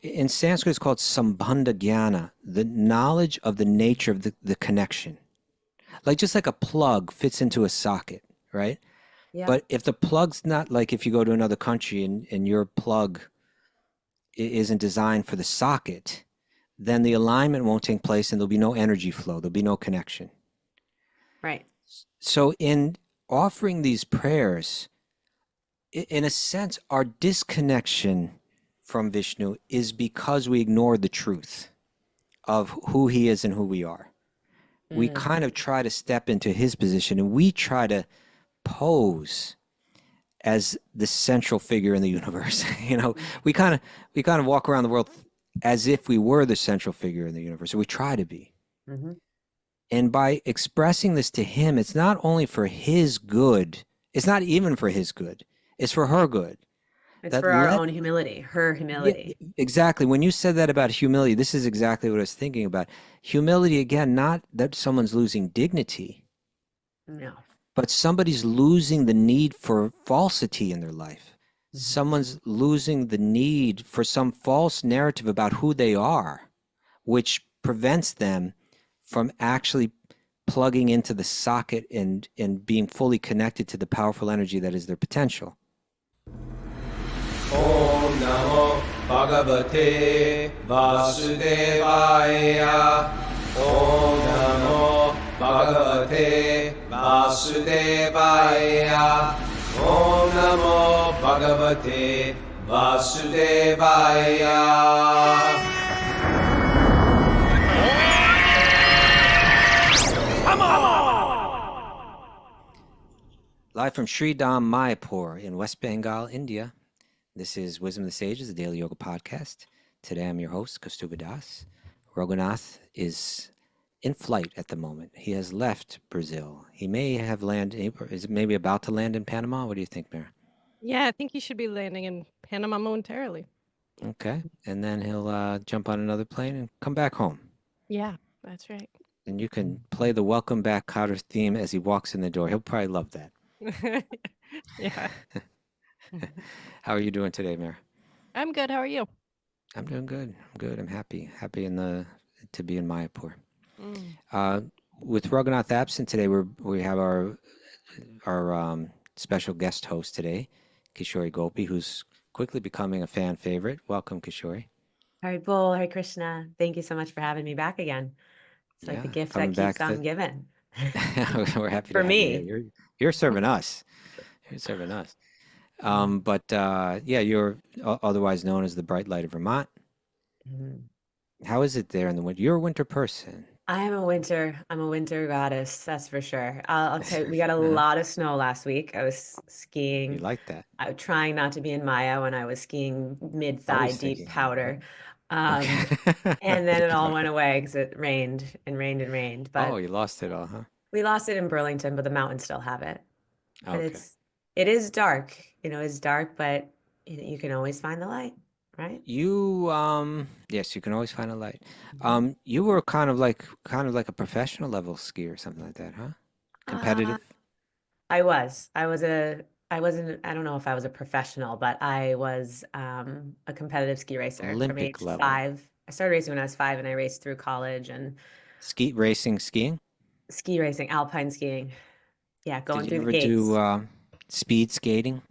in Sanskrit, it's called sambandha jnana, the knowledge of the nature of the connection. Like just like a plug fits into a socket, right? Yeah. But if the plug's not, like if you go to another country and your plug isn't designed for the socket, then the alignment won't take place and there'll be no energy flow. There'll be no connection. Right. So in offering these prayers, in a sense, our disconnection from Vishnu is because we ignore the truth of who he is and who we are. We kind of try to step into his position and we try to pose as the central figure in the universe. You know, we kind of walk around the world as if we were the central figure in the universe, or we try to be. Mm-hmm. And by expressing this to him, it's not only for his good, it's not even for his good, it's for her good. It's for our own humility, her humility. Yeah, exactly. When you said that about humility, this is exactly what I was thinking about. Humility, again, not that someone's losing dignity. No. But somebody's losing the need for falsity in their life. Someone's losing the need for some false narrative about who they are, which prevents them from actually plugging into the socket and being fully connected to the powerful energy that is their potential. Om Namo Bhagavate Vasudevaya. Om Namo Bhagavate Vasudevaya. Om Namo Bhagavate Vasudevaya. Live from Sri Dham, Mayapur in West Bengal, India. This is Wisdom of the Sages, the Daily Yoga Podcast. Today I'm your host, Kaustubha Das. Raghunath is in flight at the moment. He has left Brazil. He may have landed, is it maybe about to land in Panama? What do you think, Mary? Yeah, I think he should be landing in Panama momentarily. Okay. And then he'll jump on another plane and come back home. Yeah, that's right. And you can play the Welcome Back Kotter theme as he walks in the door. He'll probably love that. Yeah. How are you doing today, Mary? I'm good. How are you? I'm doing good. I'm good. I'm happy to be in Mayapur. With Raghunath absent today, we have our special guest host today, Kishori Gopi, who's quickly becoming a fan favorite. Welcome, Kishori. Hari Bol, Hari Krishna. Thank you so much for having me back again. It's like the gift that keeps on giving. We're happy for to me. have you. You're serving us. You're serving us. You're otherwise known as the Bright Light of Vermont. How is it there in the winter? You're a winter person. I'm a winter goddess, that's for sure. I'll tell you, we got a lot of snow last week. I was skiing. You like that? I was trying not to be in Maya when I was skiing mid-thigh deep powder. And then it all went away because it rained and rained and rained. But you lost it all, huh? we lost it in Burlington, but the mountains still have it. But Okay. it is dark, it's dark, but you can always find the light, right? Yes, you can always find a light. You were kind of like a professional level skier or something like that, huh? Competitive? I wasn't, I don't know if I was a professional, but I was a competitive ski racer from age 5. I started racing when I was 5 and I raced through college and skiing? Ski racing, alpine skiing. Yeah, going through the gates. Did you ever do speed skating?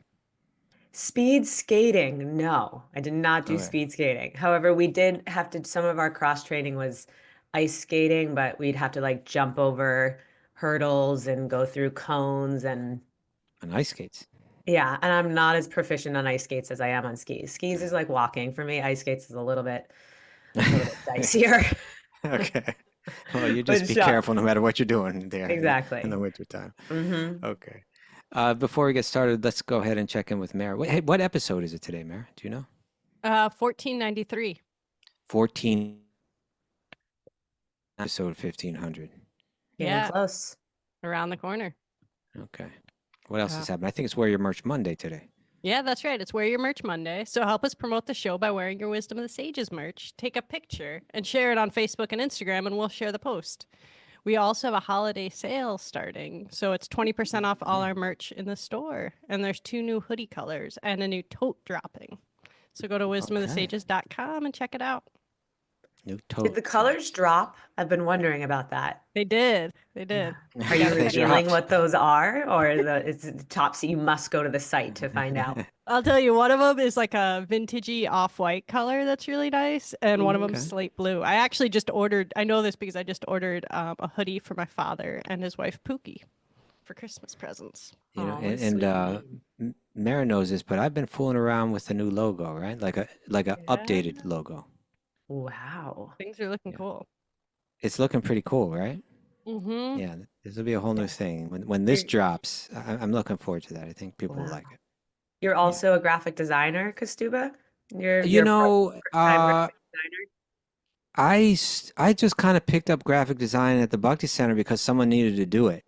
Speed skating? No, I did not do speed skating. However, we did have to, some of our cross training was ice skating, but we'd have to like jump over hurdles and go through cones and ice skates. Yeah, and I'm not as proficient on ice skates as I am on skis. Skis is like walking for me. Ice skates is a little bit dicier. Okay. Well, you just be careful no matter what you're doing there. Exactly. In the wintertime. Okay. Before we get started, let's go ahead and check in with Mary. Hey, what episode is it today, Mary? Do you know? 1493. 14. Episode 1500. Yeah, close. Around the corner. Okay. What else is happening? I think it's Wear Your Merch Monday today. Yeah, that's right. It's Wear Your Merch Monday. So help us promote the show by wearing your Wisdom of the Sages merch. Take a picture and share it on Facebook and Instagram, and we'll share the post. We also have a holiday sale starting. So it's 20% off all our merch in the store. And there's 2 new hoodie colors and a new tote dropping. So go to wisdomofthesages.com and check it out. New Did the totes. colors drop? I've been wondering about that. They did. They did. Yeah. Are you They revealing dropped. what those are, or it's the top? So you must go to the site to find out. I'll tell you, one of them is like a vintagey off-white color that's really nice, and one of them's Okay. slate blue. I actually just ordered, I know this because I just ordered a hoodie for my father and his wife Pookie for Christmas presents. You know, Oh, and Mara knows this, but I've been fooling around with the new logo, right? Like a Yeah. updated logo. wow. Things are looking Yeah. cool. It's looking pretty cool, right? Mm-hmm. Yeah, this will be a whole new thing. When this drops, I'm looking forward to that. I think people will Wow. like it. You're also a graphic designer, Kaustubha? You You're a know, part-time graphic designer? I just kind of picked up graphic design at the Bhakti Center because someone needed to do it,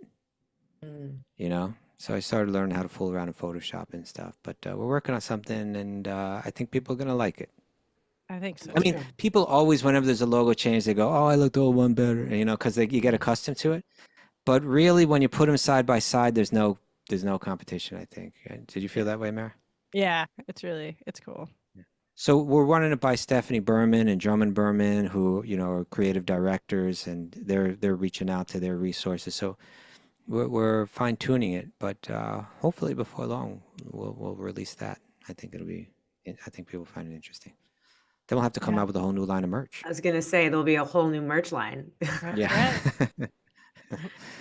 Mm. you know? So I started learning how to fool around in Photoshop and stuff. But we're working on something, and I think people are going to like it. I think so. I mean, Yeah. people always, whenever there's a logo change, they go, "Oh, I like the old one better," you know, because you get accustomed to it. But really, when you put them side by side, there's no competition, I think. Did you feel that way, Mara? Yeah, it's cool. So we're running it by Stephanie Berman and Drummond Berman, who are creative directors, and they're reaching out to their resources. So we're fine tuning it, but hopefully before long we'll release that. I think I think people find it interesting. Then we'll have to come Yeah. out with a whole new line of merch. I was gonna say there'll be a whole new merch line. That's Yeah. right.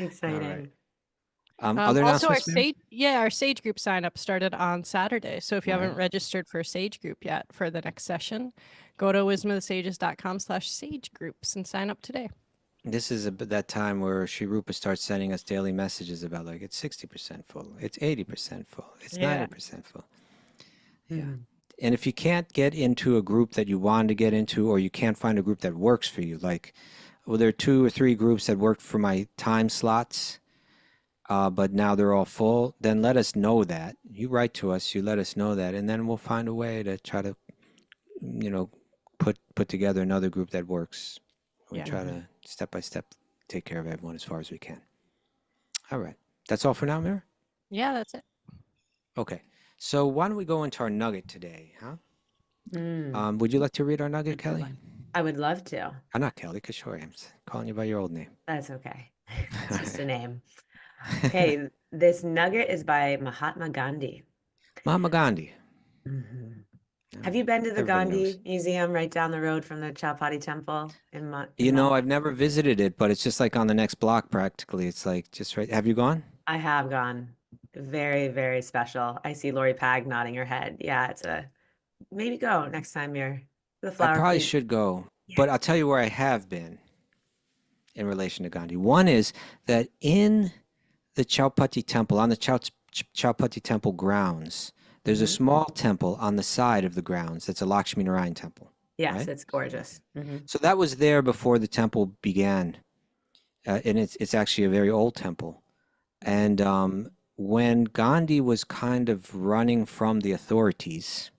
Exciting. Other Also, announcements, Mary? our Sage group sign up started on Saturday. So if you haven't Right. registered for a Sage group yet for the next session, go to wisdomofthesages.com/Sage groups and sign up today. This is that time where Shri Rupa starts sending us daily messages about like it's 60% full, it's 80% full, it's Yeah. 90% full. Yeah. Mhm. And if you can't get into a group that you want to get into, or you can't find a group that works for you, like, well, there are 2 or 3 groups that worked for my time slots, but now they're all full, then let us know that. You write to us, you let us know that, and then we'll find a way to try to, put together another group that works. We Yeah. try to step by step take care of everyone as far as we can. All right. That's all for now, Mira? Yeah, that's it. Okay. So why don't we go into our nugget today, huh? Mm. Would you like to read our nugget, Good Kelly? one. I would love to. I'm not Kelly, Kishori. I'm calling you by your old name. That's okay. It's just a name. Okay, this nugget is by Mahatma Gandhi. Mahatma Gandhi. Mhm. All Have you right. been to the Everybody Gandhi knows. Museum right down the road from the Chowpatty Temple in I've never visited it, but it's just like on the next block practically. It's like just right. Have you gone? I have gone. Very, very special. I see Lori Pag nodding her head. Yeah, maybe go next time you're the I flower probably queen. should go, Yeah. but I'll tell you where I have been in relation to Gandhi. One is that in the Chowpatty Temple, on the Chowpatty Temple grounds, there's a Mhm. small temple on the side of the grounds. That's a Lakshmi Narayan temple. Yes, right? it's gorgeous. Mhm. So that was there before the temple began, and it's actually a very old temple. And when Gandhi was kind of running from the authorities,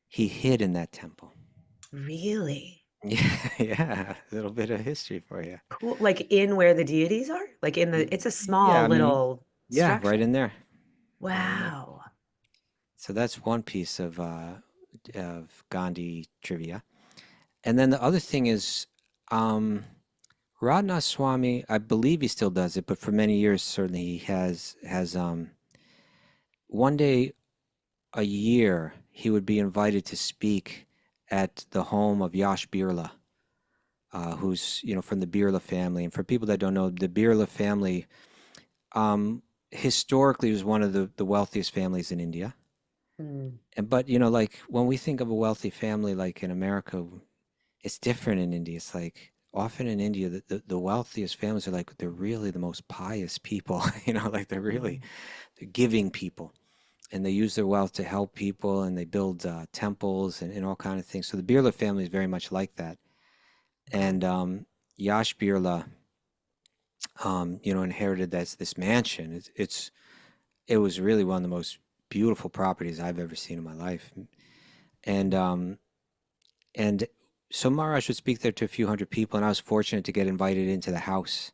he hid in that temple. Really? Yeah, a little bit of history for you. Cool. Like in where the deities are? Like it's a small Yeah, I mean, little yeah, structure. right in there. Wow. So that's one piece of Gandhi trivia. And then the other thing is, Radhanath Swami, I believe he still does it, but for many years certainly he has one day a year he would be invited to speak at the home of Yash Birla, who's from the Birla family. And for people that don't know, the Birla family historically was one of the wealthiest families in India. Mm. But like when we think of a wealthy family, like in America, it's different in India. It's like often in India, the wealthiest families are like, they're really the most pious people, like they're giving people, and they use their wealth to help people, and they build temples and all kind of things. So the Birla family is very much like that. And Yash Birla, inherited this mansion. It was really one of the most beautiful properties I've ever seen in my life. And so Maharaj would speak there to a few hundred people, and I was fortunate to get invited into the house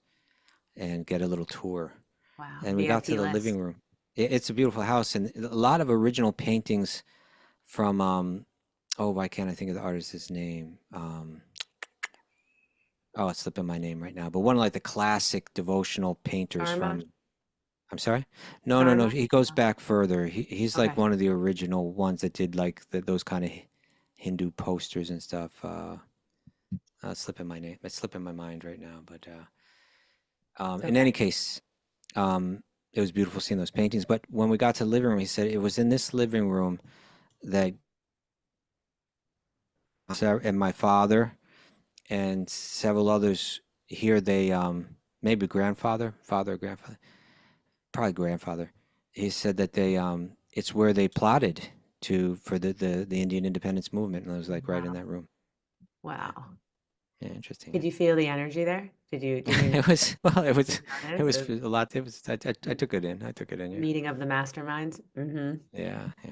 and get a little tour. Wow. And we got to VIP the list. living room. It's a beautiful house, and a lot of original paintings from oh, why can't I think of the artist's name? Oh, it's slipping my name right now. But one of like the classic devotional painters Karma? from. I'm sorry? No, no, no. Karma? He goes back further. He's like Okay. one of the original ones that did like those kind of Hindu posters and stuff. It's slipping my name. It's slipping my mind right now. But It's in okay. any case, it was beautiful seeing those paintings. But when we got to the living room, he said it was in this living room that and my father and several others here, they maybe father or grandfather, probably grandfather. He said that they it's where they plotted for the Indian independence movement, and it was like right in Wow. that room. Wow. Yeah, interesting. Did you feel the energy there? Did you It was well, it was notice a lot. It was I took it in. I took it in. the Yeah, meeting of the masterminds? yeah, yeah.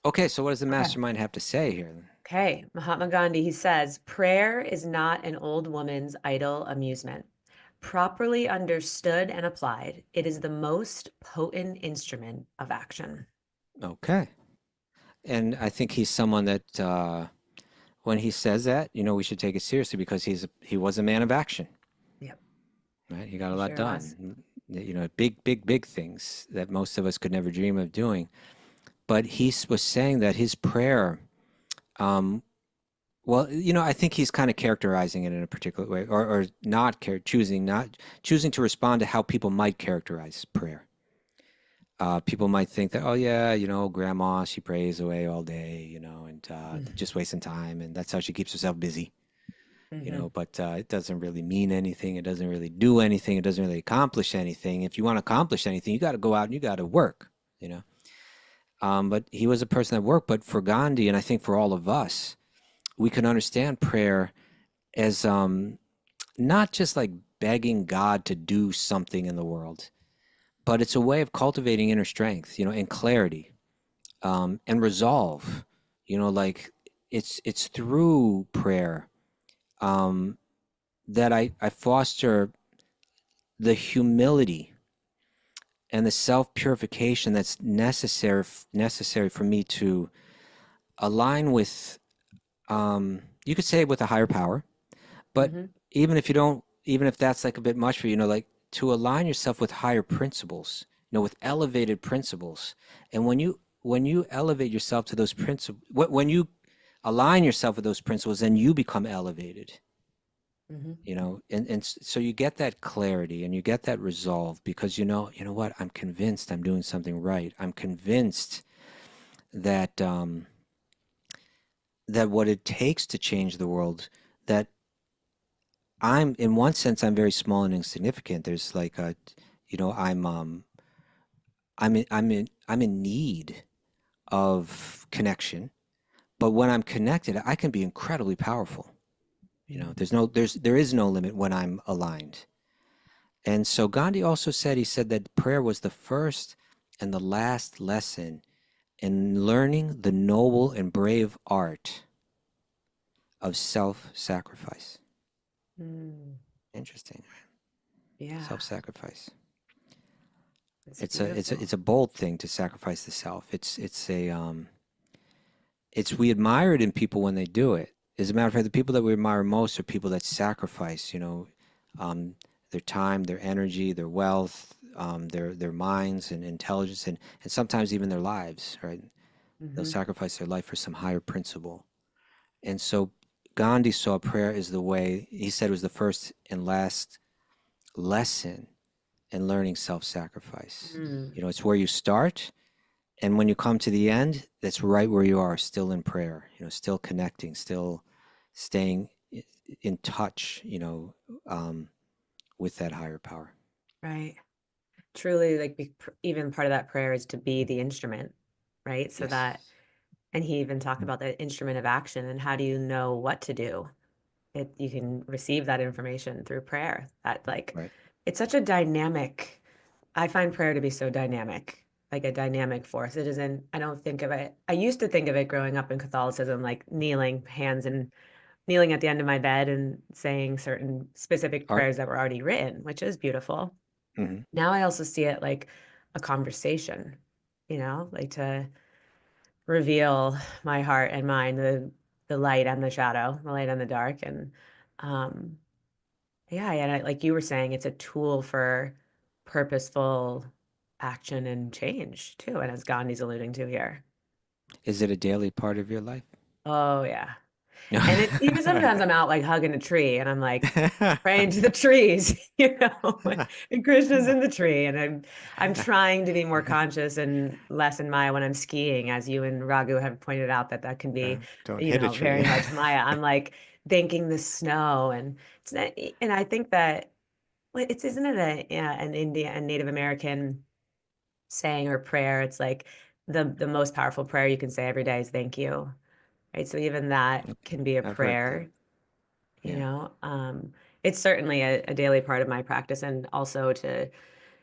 Okay, so what does the Okay. mastermind have to say here? Okay. Mahatma Gandhi, he says, prayer is not an old woman's idle amusement. Properly understood and applied, it is the most potent instrument of action. Okay, and I think he's someone that when he says that, we should take it seriously because he was a man of action. Yep. Right? He got a He lot sure was. done. Big things that most of us could never dream of doing. But he was saying that his prayer, well, I think he's kind of characterizing it in a particular way, or not choosing to respond to how people might characterize prayer. People might think that, oh yeah, grandma, she prays away all day, and just wasting time, and that's how she keeps herself busy. But it doesn't really mean anything. It doesn't really do anything. It doesn't really accomplish anything. If you want to accomplish anything, you got to go out and you got to work, But he was a person that worked. But for Gandhi, and I think for all of us, we can understand prayer as not just like begging God to do something in the world, but it's a way of cultivating inner strength, and clarity, and resolve. Like it's through prayer that I foster the humility and the self-purification that's necessary for me to align with, you could say with a higher power, but even if that's like a bit much for you, like to align yourself with higher principles, with elevated principles. And when you elevate yourself to those principles, when you align yourself with those principles, then you become elevated. And so you get that clarity and you get that resolve because you know what, I'm convinced I'm doing something right. I'm convinced that that what it takes to change the world, that in one sense I'm very small and insignificant. There's like I'm in need of connection, but when I'm connected, I can be incredibly powerful. There is no limit when I'm aligned. And so Gandhi also said, that prayer was the first and the last lesson in learning the noble and brave art of self-sacrifice. Interesting. Yeah. Self-sacrifice. It's a bold thing to sacrifice the self. We admire it in people when they do it. As a matter of fact, the people that we admire most are people that sacrifice, their time, their energy, their wealth, their minds and intelligence, and sometimes even their lives, right? They'll sacrifice their life for some higher principle. And so Gandhi saw prayer as the way, he said, it was the first and last lesson in learning self-sacrifice. It's where you start, and when you come to the end, that's right where you are, still in prayer, still connecting, still staying in touch, with that higher power. Right. Truly, like even part of that prayer is to be the instrument, right? So that, and he even talked about the instrument of action and how do you know what to do? You can receive that information through prayer. That Right. It's such a dynamic, I find prayer to be so dynamic, like a dynamic force. It isn't, I don't think of it, I used to think of it growing up in Catholicism, like kneeling at the end of my bed and saying certain specific prayers that were already written, which is beautiful. Now I also see it like a conversation, like reveal my heart and mind, the light and the shadow, the light and the dark. And um, yeah, and like you were saying, it's a tool for purposeful action and change too. And as Gandhi's alluding to here. Is it a daily part of your life? Oh yeah. And it's even sometimes I'm out like hugging a tree and I'm like praying to the trees, and Krishna's in the tree. And I'm trying to be more conscious and less in Maya when I'm skiing, as you and Raghu have pointed out that can be, Don't hit a tree. very much Maya. I'm like thanking the snow, and it's not, and I think that isn't it an Native American saying or prayer? It's like the most powerful prayer you can say every day is thank you. Right. So even that can be a I've heard that. prayer, you Yeah. know. It's certainly a daily part of my practice, and also to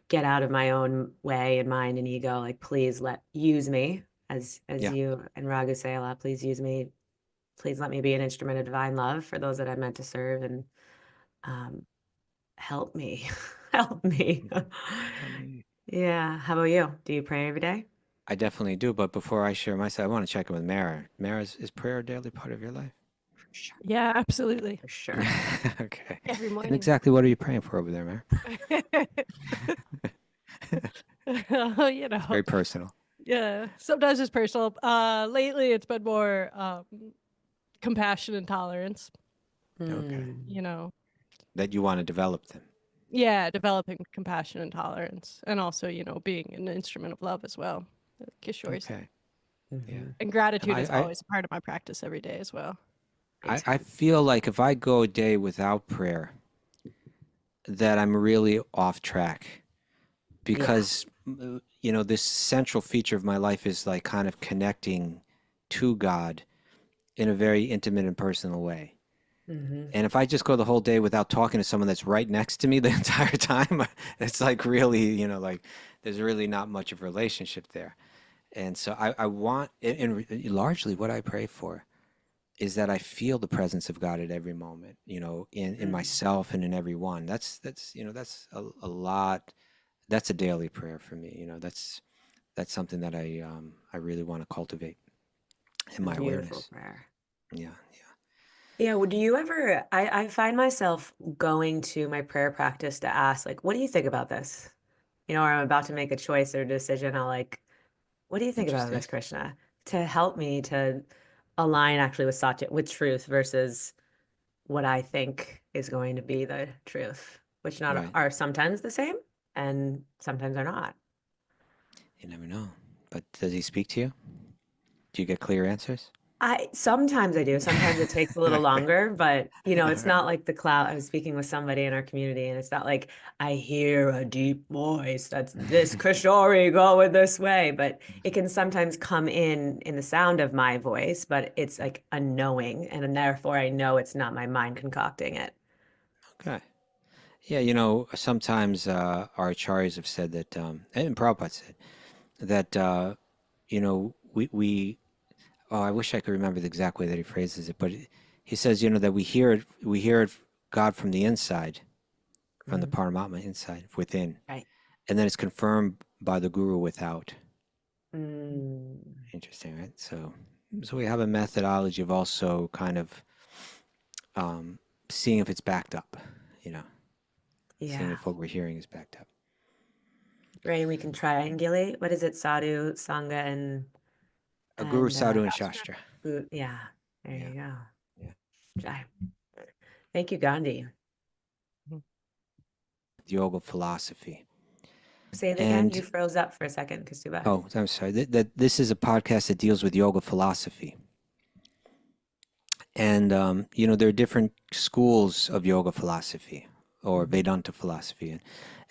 get out of my own way and mind and ego. Like, please use me, as Yeah. you and Raghu say a lot. Please use me. Please let me be an instrument of divine love for those that I'm meant to serve, and help me, help me. Yeah. How about you? Do you pray every day? I definitely do, but before I share myself, I want to check in with Mara. Mara, is prayer a daily part of your life? For sure. Yeah, absolutely. For sure. Okay. Every And morning. exactly what are you praying for over there, Mara? Very personal. Yeah, sometimes it's personal. Lately it's been more compassion and tolerance. Okay. That you want to develop them. Yeah, developing compassion and tolerance, and also, being an instrument of love as well. Kishori said. Okay. Yeah. And gratitude is I, always a part of my practice every day as well. I feel like if I go a day without prayer, that I'm really off track because, this central feature of my life is like kind of connecting to God in a very intimate and personal way. And if I just go the whole day without talking to someone that's right next to me the entire time, it's like really, like there's really not much of a relationship there. And so I want, and largely what I pray for is that I feel the presence of God at every moment, in myself and in everyone. That's a lot. That's a daily prayer for me. That's something that I really want to cultivate in my Beautiful awareness. prayer. Yeah. Yeah, well, do you ever, I find myself going to my prayer practice to ask, like, what do you think about this? Or I'm about to make a choice or decision. I'll like, what do you think about Interesting. this, Krishna? To help me to align actually with satya, with truth versus what I think is going to be the truth, which Right. are sometimes the same and sometimes are not. You never know. But does he speak to you? Do you get clear answers? Sometimes I do. Sometimes it takes a little longer, but it's Right. not like the cloud. I was speaking with somebody in our community, and it's not like I hear a deep voice that's this Kishori, go in this way. But it can sometimes come in the sound of my voice, but it's like a knowing, and therefore I know it's not my mind concocting it. Okay. Yeah, sometimes our acharyas have said that, and Prabhupada said that, I wish I could remember the exact way that he phrases it, but he says, that we hear God from the inside, from the Paramatma inside, within, Right. and then it's confirmed by the Guru without. Mm. Interesting, right? So we have a methodology of also kind of seeing if it's backed up, seeing Yeah. if what we're hearing is backed up. Right. And we can triangulate. What is it? Sadhu, Sangha, A Guru, and Sadhu, and Shastra. yeah. There Yeah. you go. Yeah. Jai. Thank you, Gandhi. Yoga philosophy. Say it again. You froze up for a second, Kaustubha. Oh, I'm sorry. That this is a podcast that deals with yoga philosophy. And, there are different schools of yoga philosophy or Vedanta philosophy.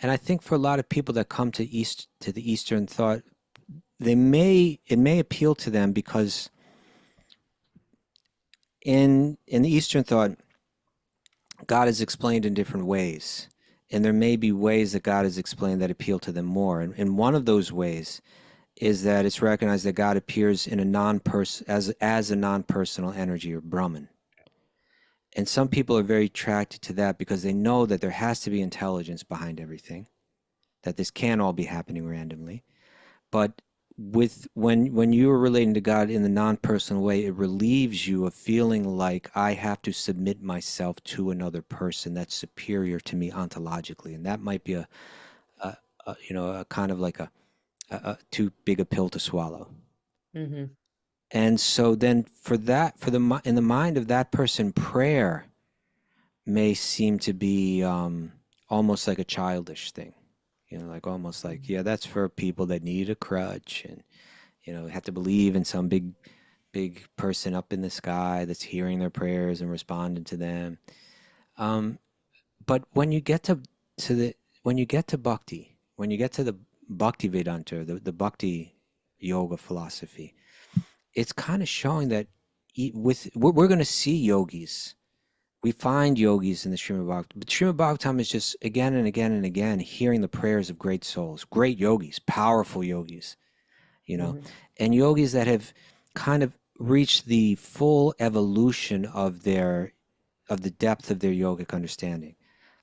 And I think for a lot of people that come to the Eastern thought, it may appeal to them because in the Eastern thought, God is explained in different ways. And there may be ways that God is explained that appeal to them more. And one of those ways is that it's recognized that God appears in as a non-personal energy, or Brahman. And some people are very attracted to that because they know that there has to be intelligence behind everything, that this can't all be happening randomly. But when you are relating to God in the non-personal way, it relieves you of feeling like I have to submit myself to another person that's superior to me ontologically, and that might be a kind of like a too big a pill to swallow. Mm-hmm. And so then in the mind of that person, prayer may seem to be almost like a childish thing, like almost like, yeah, that's for people that need a crutch and have to believe in some big person up in the sky that's hearing their prayers and responding to them. But when you get to bhakti, when you get to the Bhakti Vedanta, the Bhakti yoga philosophy, it's kind of showing that we're going to see yogis. We find yogis in the Srimad Bhagavatam. But Srimad Bhagavatam is just again and again and again hearing the prayers of great souls, great yogis, powerful yogis, Mm-hmm. and yogis that have kind of reached the full evolution of the depth of their yogic understanding.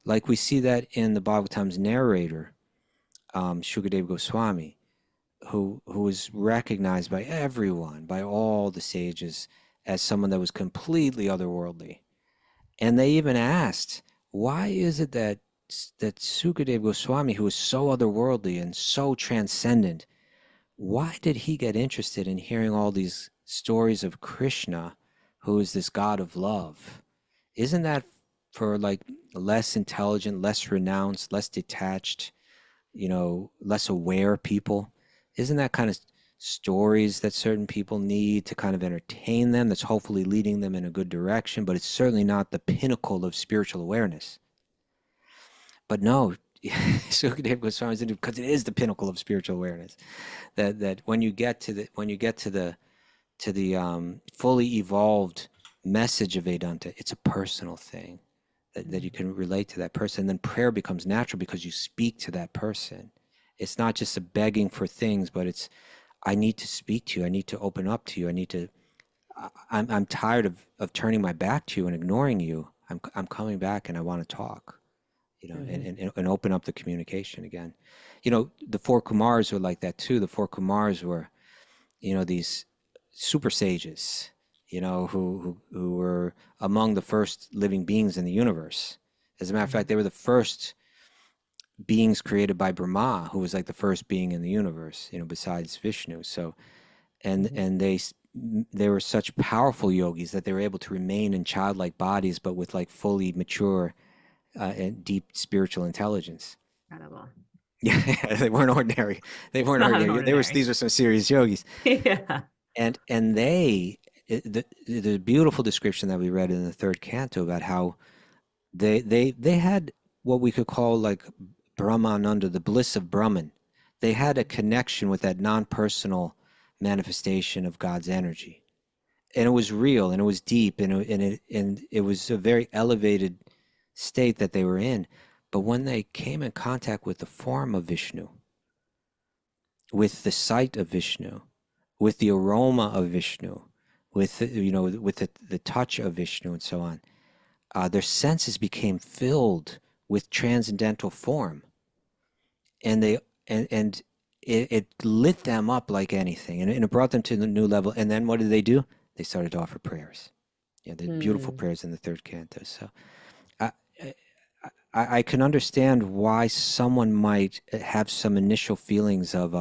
Like we see that in the Bhagavatam's narrator, Shukadeva Goswami, who was recognized by everyone, by all the sages, as someone that was completely otherworldly. And they even asked, why is it that Sukadeva Goswami, who was so otherworldly and so transcendent, why did he get interested in hearing all these stories of Krishna, who is this God of love? Isn't that for like less intelligent, less renounced, less detached, less aware people? Isn't that kind of stories that certain people need to kind of entertain them, that's hopefully leading them in a good direction, but it's certainly not the pinnacle of spiritual awareness? But no, Sukadeva Goswami is because it is the pinnacle of spiritual awareness. That when you get to the fully evolved message of Vedanta, it's a personal thing that you can relate to that person. And then prayer becomes natural because you speak to that person. It's not just a begging for things, but it's, I need to speak to you. I need to open up to you. I'm tired of turning my back to you and ignoring you. I'm coming back and I want to talk, and open up the communication again. The four Kumars were like that too. The four Kumars were, these super sages, who were among the first living beings in the universe. As a matter of fact, they were the first beings created by Brahma, who was like the first being in the universe, besides Vishnu. So, and they were such powerful yogis that they were able to remain in childlike bodies, but with like fully mature and deep spiritual intelligence. Incredible. Yeah, they weren't ordinary. They weren't Not ordinary. ordinary. These were some serious yogis. Yeah. And the beautiful description that we read in the third canto about how they had what we could call like Brahmananda, the bliss of Brahman. They had a connection with that non-personal manifestation of God's energy, and it was real and it was deep and it was a very elevated state that they were in. But when they came in contact with the form of Vishnu, with the sight of Vishnu, with the aroma of Vishnu, with the touch of Vishnu, and so on, their senses became filled with transcendental form, and it lit them up like anything, and it brought them to the new level. And then what did they do? They started to offer prayers. Yeah, the beautiful prayers in the third canto. So I, I can understand why someone might have some initial feelings of,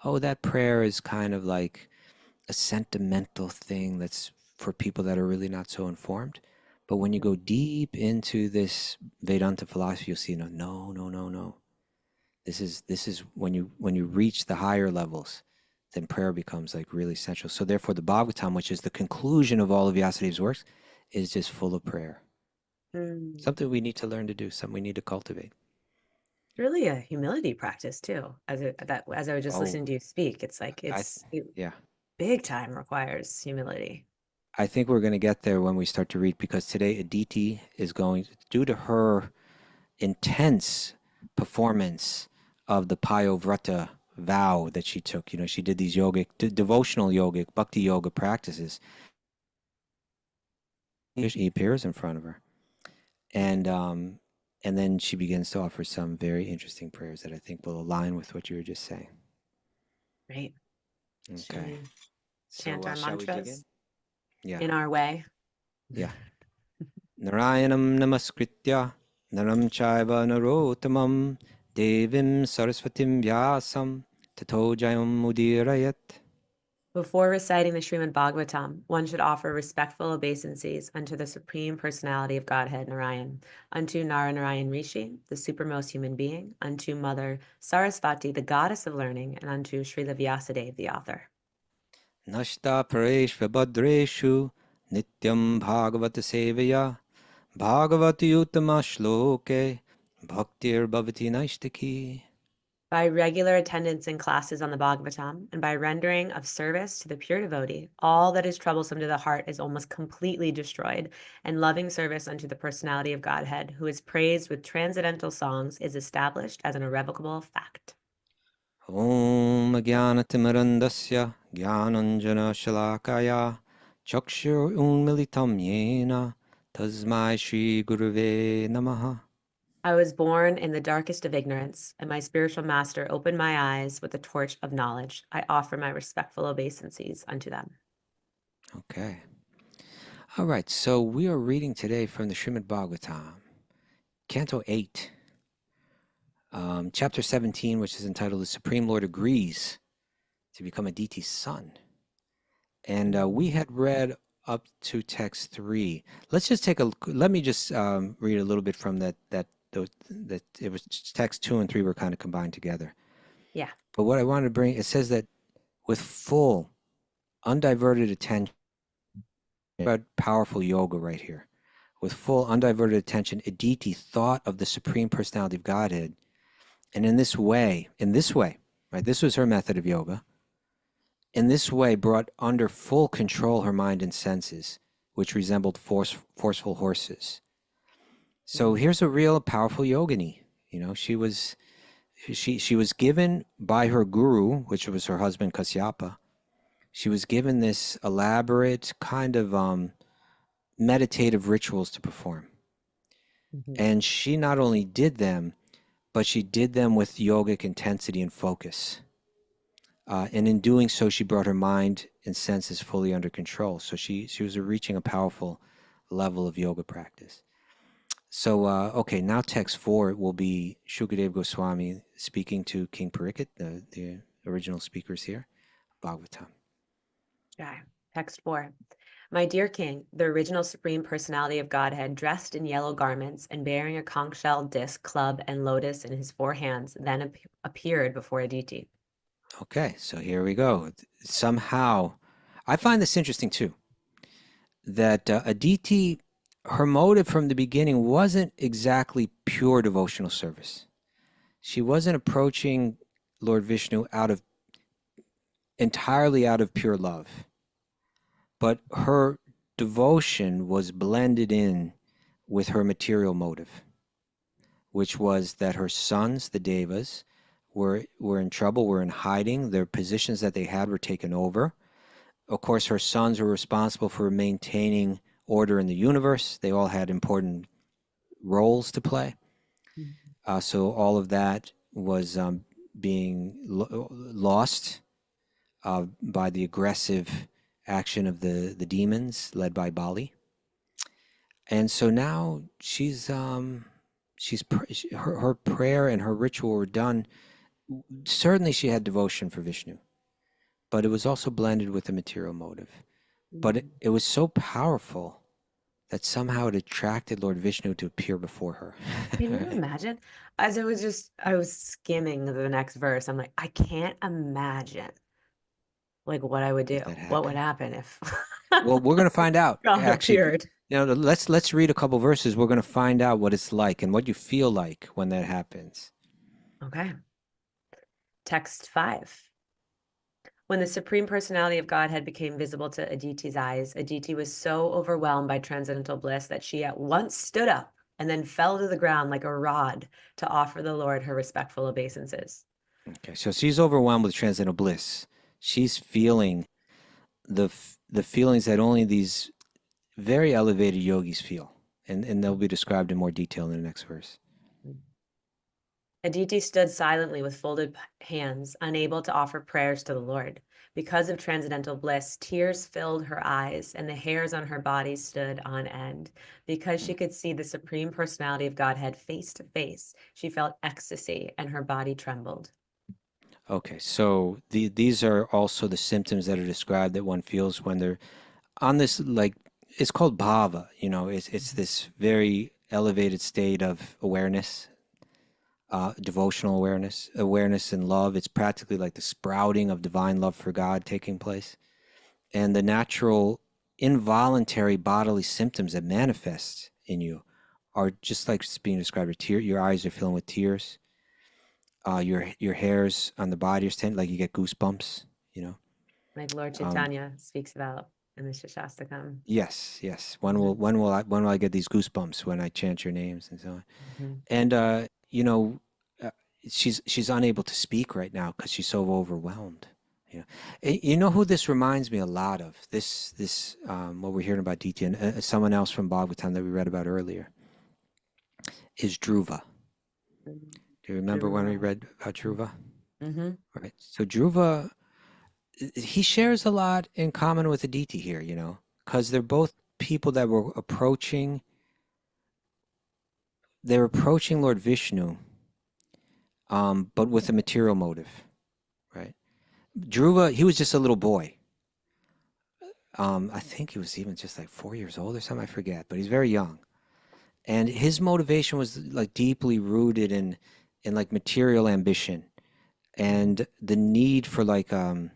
oh, that prayer is kind of like a sentimental thing that's for people that are really not so informed. But when you go deep into this Vedanta philosophy, you'll see, no. This is when you reach the higher levels, then prayer becomes like really essential. So therefore, the Bhagavatam, which is the conclusion of all of Vyasadev's works, is just full of prayer. Something we need to learn to do, something we need to cultivate. Really a humility practice too. As I was just listening to you speak, it's like Yeah. big time requires humility. I think we're going to get there when we start to read, because today Aditi is going, due to her intense performance of the Payovrata vow that she took, she did these devotional yogic, bhakti yoga practices. He appears in front of her. And then she begins to offer some very interesting prayers that I think will align with what you were just saying. Right. Should Okay. we So chant our shall we dig in? mantras Yeah. in our way? Yeah. Narayanam namaskritya naram chaiva narottamam devim saraswatim vyasam tato jayam mudirayat. Before reciting the Srimad Bhagavatam, one should offer respectful obeisances unto the Supreme Personality of Godhead Narayan, unto Narayan Rishi, the supermost human being, unto Mother Sarasvati, the goddess of learning, and unto Srila Vyasadeva, the author. Nashta pareshva badreshu nityam bhagavata sevaya bhagavati uttama shloke bhaktir bhavati naishtaki. By regular attendance in classes on the Bhagavatam and by rendering of service to the pure devotee, all that is troublesome to the heart is almost completely destroyed, and loving service unto the personality of Godhead, who is praised with transcendental songs, is established as an irrevocable fact. Om Jnanatimirandasya Jnananjana Shalakaya Chakshur Unmilitam Yena Tasmai Shri Gurave Namaha. I was born in the darkest of ignorance, and my spiritual master opened my eyes with the torch of knowledge. I offer my respectful obeisances unto them. Okay. All right, so we are reading today from the Srimad Bhagavatam, Canto 8, Chapter 17, which is entitled The Supreme Lord Agrees to Become Aditi's Son. And we had read up to text 3. Let's just let me just read a little bit from that it was text 2 and 3 were kind of combined together. Yeah. But what I wanted to bring, it says that with full, undiverted attention, powerful yoga right here. With full, undiverted attention, Aditi thought of the Supreme Personality of Godhead. And in this way, right, this was her method of yoga. In this way, brought under full control her mind and senses, which resembled forceful horses. So here's a real powerful yogini. You know, she was given by her guru, which was her husband Kasyapa. She was given this elaborate kind of meditative rituals to perform. And she not only did them, but she did them with yogic intensity and focus. And in doing so, she brought her mind and senses fully under control. So she was reaching a powerful level of yoga practice. So, okay, now text 4 will be Shukadeva Goswami speaking to King Parikshit, the original speakers here, Bhagavatam. Okay. Text 4. My dear king, the original Supreme Personality of Godhead, dressed in yellow garments and bearing a conch shell, disc, club, and lotus in his 4 hands, then appeared before Aditi. Okay, so here we go. Somehow, I find this interesting too, that Aditi, her motive from the beginning wasn't exactly pure devotional service. She wasn't approaching Lord Vishnu entirely out of pure love, but her devotion was blended in with her material motive, which was that her sons, the Devas, were in trouble, were in hiding. Their positions that they had were taken over. Of course, her sons were responsible for maintaining order in the universe. They all had important roles to play. So all of that was being lost by the aggressive action of the demons led by Bali. And so now her prayer and her ritual were done. Certainly she had devotion for Vishnu, but it was also blended with the material motive. But it was so powerful that somehow it attracted Lord Vishnu to appear before her. Can you imagine? As I was skimming the next verse, I'm like, I can't imagine like what I would do. What would happen if Well, we're going to find out. God Actually, appeared? you know, let's read a couple verses. We're going to find out what it's like and what you feel like when that happens. Okay. Text 5. When the Supreme Personality of Godhead became visible to Aditi's eyes, Aditi was so overwhelmed by transcendental bliss that she at once stood up and then fell to the ground like a rod to offer the Lord her respectful obeisances. Okay, so she's overwhelmed with transcendental bliss. She's feeling the feelings that only these very elevated yogis feel, and they'll be described in more detail in the next verse. Aditi stood silently with folded hands, unable to offer prayers to the Lord. Because of transcendental bliss, tears filled her eyes and the hairs on her body stood on end. Because she could see the Supreme Personality of Godhead face to face, she felt ecstasy and her body trembled. Okay, so these are also the symptoms that are described that one feels when they're on this, like, it's called bhava, it's this very elevated state of awareness, devotional awareness and love. It's practically like the sprouting of divine love for God taking place. And the natural involuntary bodily symptoms that manifest in you are just like it's being described. Your eyes are filling with tears. Your hairs on the body are tend, like you get goosebumps, Like Lord Um, Chaitanya speaks about in the Shastakam. yes. When will I get these goosebumps when I chant your names and so on? Mm-hmm. And uh, she's unable to speak right now because she's so overwhelmed. You know who this reminds me a lot of? This what we're hearing about Aditi and someone else from Bhagavatam that we read about earlier is Dhruva. Do you remember when we read about Dhruva? Mm-hmm. Right. So Dhruva, he shares a lot in common with Aditi here, because they're both people that were approaching. They're approaching Lord Vishnu, but with a material motive, right? Dhruva, he was just a little boy. I think he was even just like 4 years old or something. I forget, but he's very young, and his motivation was like deeply rooted in like material ambition and the need for like a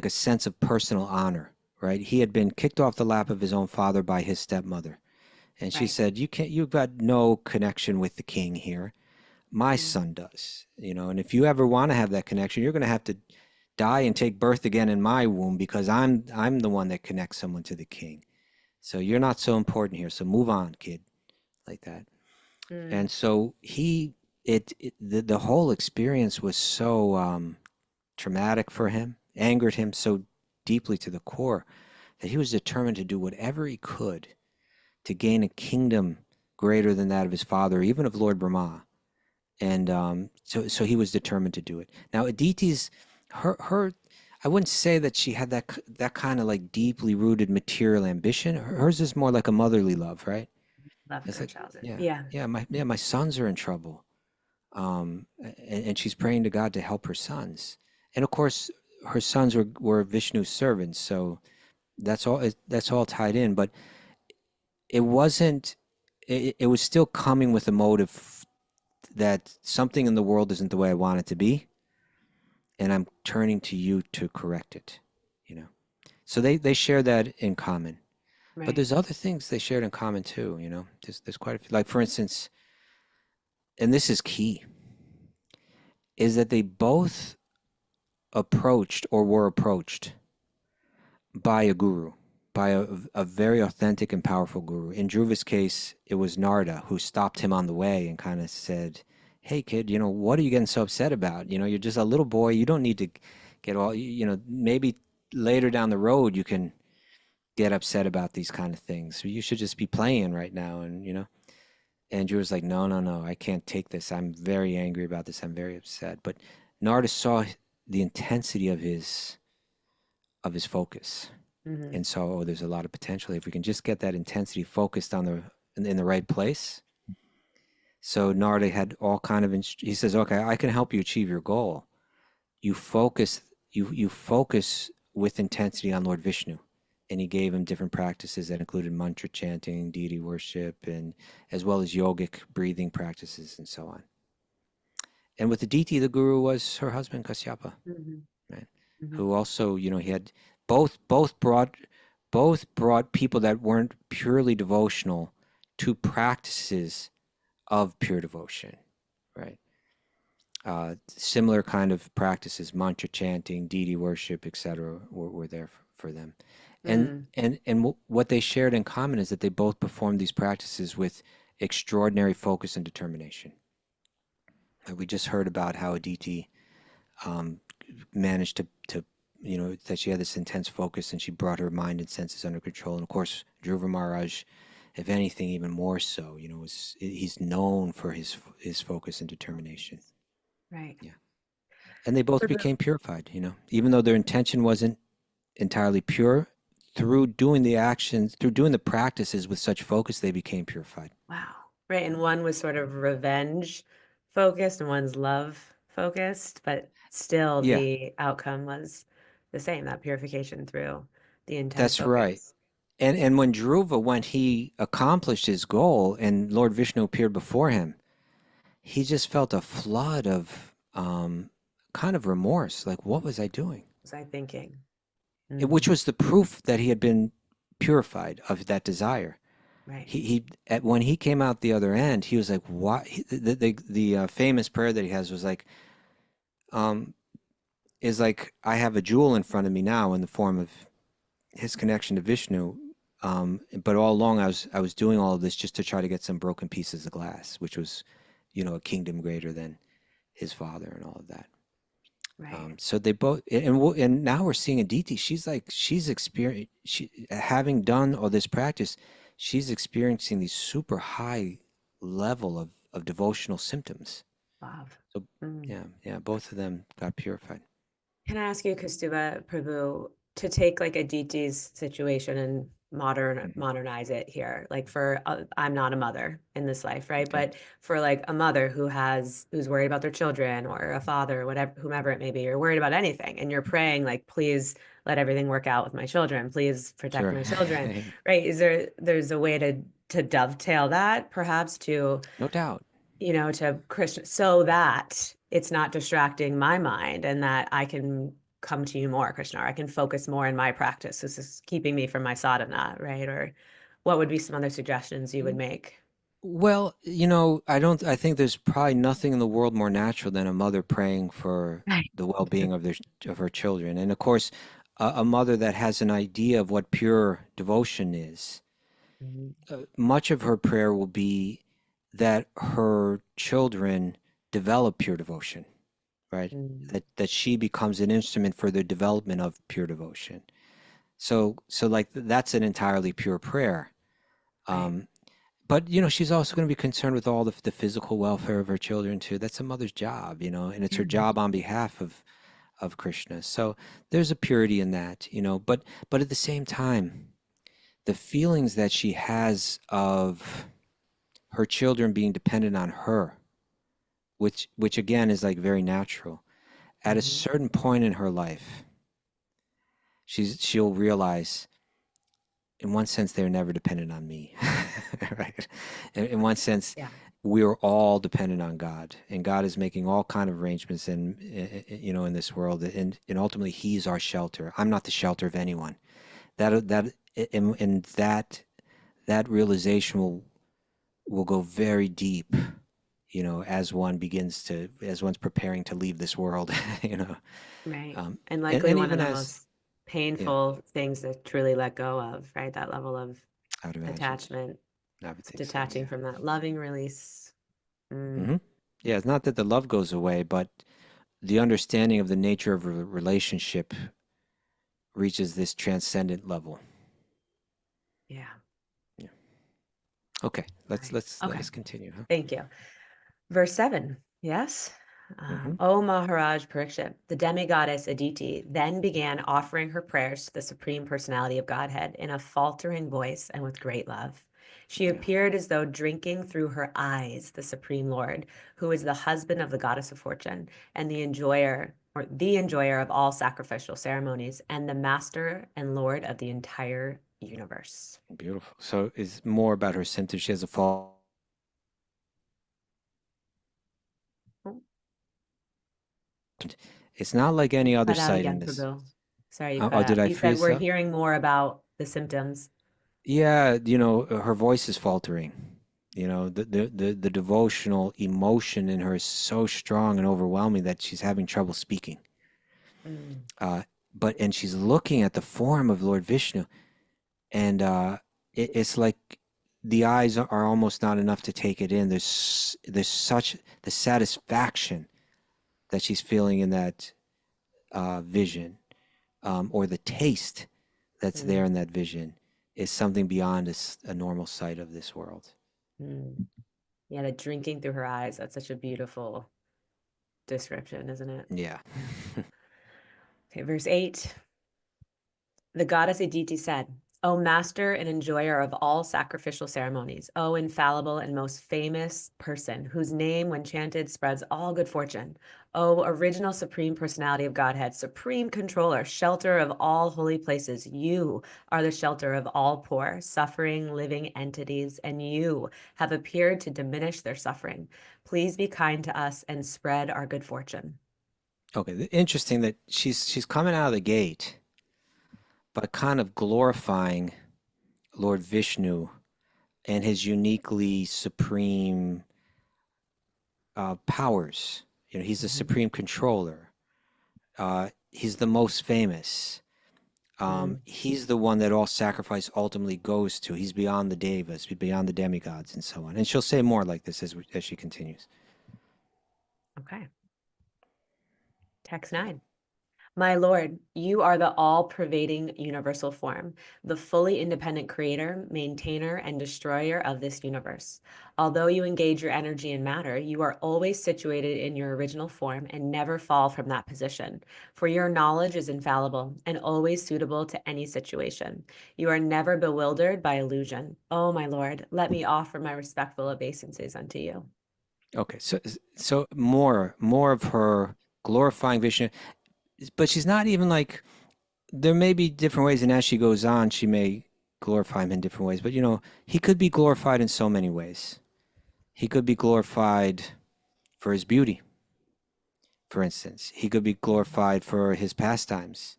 sense of personal honor. Right? He had been kicked off the lap of his own father by his stepmother, and she Right. said, You've got no connection with the king here. My son does, and if you ever want to have that connection, you're going to have to die and take birth again in my womb, because I'm the one that connects someone to the king. So you're not so important here. So move on, kid, like that. And so the whole experience was so traumatic for him, angered him so deeply to the core that he was determined to do whatever he could to gain a kingdom greater than that of his father, even of Lord Brahma. And so he was determined to do it. Now Aditi's her I wouldn't say that she had that kind of like deeply rooted material ambition. Hers is more like a motherly love, right? Love It's for like, childhood. yeah, my sons are in trouble, and she's praying to God to help her sons. And of course, her sons were Vishnu's servants, so that's all tied in. But it wasn't. It was still coming with a motive that something in the world isn't the way I want it to be, and I'm turning to you to correct it. So they share that in common. Right. But there's other things they shared in common too. There's quite a few. Like, for instance, and this is key, is that they both approached or were approached by a guru, by a very authentic and powerful guru. In Dhruva's case, it was Narada who stopped him on the way and kind of said, hey, kid, what are you getting so upset about? You're just a little boy. You don't need to get all, maybe later down the road you can get upset about these kind of things. So you should just be playing right now. And Drew was like, no, I can't take this. I'm very angry about this. I'm very upset. But Narada saw the intensity of his focus, and saw, there's a lot of potential if we can just get that intensity focused on in the right place. So Narada had all kind of, he says, okay, I can help you achieve your goal. You focus with intensity on Lord Vishnu. And he gave him different practices that included mantra chanting, deity worship, and as well as yogic breathing practices and so on. And with Aditi, the guru was her husband Kashyapa, right? Who also, he had both brought people that weren't purely devotional to practices of pure devotion, right? Similar kind of practices, mantra chanting, deity worship, etc., were there for them. And what they shared in common is that they both performed these practices with extraordinary focus and determination. We just heard about how Aditi managed to that she had this intense focus and she brought her mind and senses under control. And of course, Dhruva Maharaj if anything, even more so. He's known for his focus and determination. Right. Yeah. And they both became purified, even though their intention wasn't entirely pure. Through doing the actions, through doing the practices with such focus, they became purified. Wow. Right. And one was sort of revenge focused and one's love focused, but still Yeah, the outcome was the same, that purification through the intense that's right. focus. And when Dhruva, when he accomplished his goal and Lord Vishnu appeared before him, he just felt a flood of kind of remorse. Like, what was I doing? Was I thinking? Which was the proof that he had been purified of that desire. Right. When he came out the other end, he was like, "What?" The famous prayer that he has was like, "Is like I have a jewel in front of me now in the form of his connection to Vishnu, but all along I was doing all of this just to try to get some broken pieces of glass, which was, a kingdom greater than his father and all of that." Right. So they both, and now we're seeing Aditi. She's experienced, having done all this practice, she's experiencing these super high level of devotional symptoms. Love. So yeah, both of them got purified. Can I ask you, Kaustubha Prabhu, to take like Aditi's situation and modernize it here? Like for I'm not a mother in this life, right? Okay. But for like a mother who's worried about their children, or a father, or whatever, whomever it may be, you're worried about anything, and you're praying like, please let everything work out with my children. Please protect Sure. my children. Right? There's a way to dovetail that perhaps to No doubt. to Krishna, so that it's not distracting my mind and that I can come to you more, Krishna, or I can focus more in my practice. This is keeping me from my sadhana, right? Or what would be some other suggestions you would make? Well, I think there's probably nothing in the world more natural than a mother praying for Right. the well-being of her children. And of course, a mother that has an idea of what pure devotion is, much of her prayer will be that her children develop pure devotion, right? That she becomes an instrument for the development of pure devotion. So like that's an entirely pure prayer. Right. But she's also going to be concerned with all the physical welfare of her children too. That's a mother's job, and it's her job on behalf of Krishna. So there's a purity in that, but at the same time, the feelings that she has of her children being dependent on her, which again is like very natural. At a certain point in her life, she'll realize, in one sense, they're never dependent on me, right? In one sense, we're all dependent on God, and God is making all kind of arrangements in this world, and ultimately He's our shelter. I'm not the shelter of anyone. That realization will go very deep, as one's preparing to leave this world, Right. And likely one of even the as most painful things to truly let go of, right? That level of I would imagine. attachment, I would think detaching so, from that loving release. Yeah, it's not that the love goes away, but the understanding of the nature of a relationship reaches this transcendent level. Yeah. Okay, let Okay. us continue. Huh? Thank you. Verse 7. Yes. O Maharaj Parikshit, the demigoddess Aditi then began offering her prayers to the Supreme Personality of Godhead in a faltering voice and with great love. She appeared as though drinking through her eyes the Supreme Lord, who is the husband of the goddess of fortune and the enjoyer of all sacrificial ceremonies and the master and lord of the entire universe. Beautiful. So it's more about her symptoms. She has a fall. It's not like any other Cut out sight in again, this. Prabhu. Sorry, you cut Did out. I You said freeze we're up? hearing more about the symptoms. Yeah, her voice is faltering. The devotional emotion in her is so strong and overwhelming that she's having trouble speaking. And she's looking at the form of Lord Vishnu, and it's like the eyes are almost not enough to take it in. There's such the satisfaction that she's feeling in that vision, or the taste that's there in that vision is something beyond a normal sight of this world. Mm. Yeah, the drinking through her eyes. That's such a beautiful description, isn't it? Yeah. Okay, verse 8. The goddess Aditi said, O master and enjoyer of all sacrificial ceremonies, O infallible and most famous person, whose name, when chanted, spreads all good fortune, O original supreme personality of Godhead, supreme controller, shelter of all holy places, you are the shelter of all poor, suffering, living entities, and you have appeared to diminish their suffering. Please be kind to us and spread our good fortune. Okay, interesting that she's coming out of the gate by kind of glorifying Lord Vishnu and his uniquely supreme powers. You know, he's the supreme controller. He's the most famous. He's the one that all sacrifice ultimately goes to. He's beyond the devas, beyond the demigods, and so on. And she'll say more like this as she continues. Okay. Text 9. My Lord, you are the all-pervading universal form, the fully independent creator, maintainer, and destroyer of this universe. Although you engage your energy in matter, you are always situated in your original form and never fall from that position. For your knowledge is infallible and always suitable to any situation. You are never bewildered by illusion. Oh, my Lord, let me offer my respectful obeisances unto you. Okay, so more of her glorifying Vishnu, but she's not even like, there may be different ways, and as she goes on, she may glorify him in different ways. But you know, he could be glorified in so many ways. He could be glorified for his beauty, for instance. He could be glorified for his pastimes.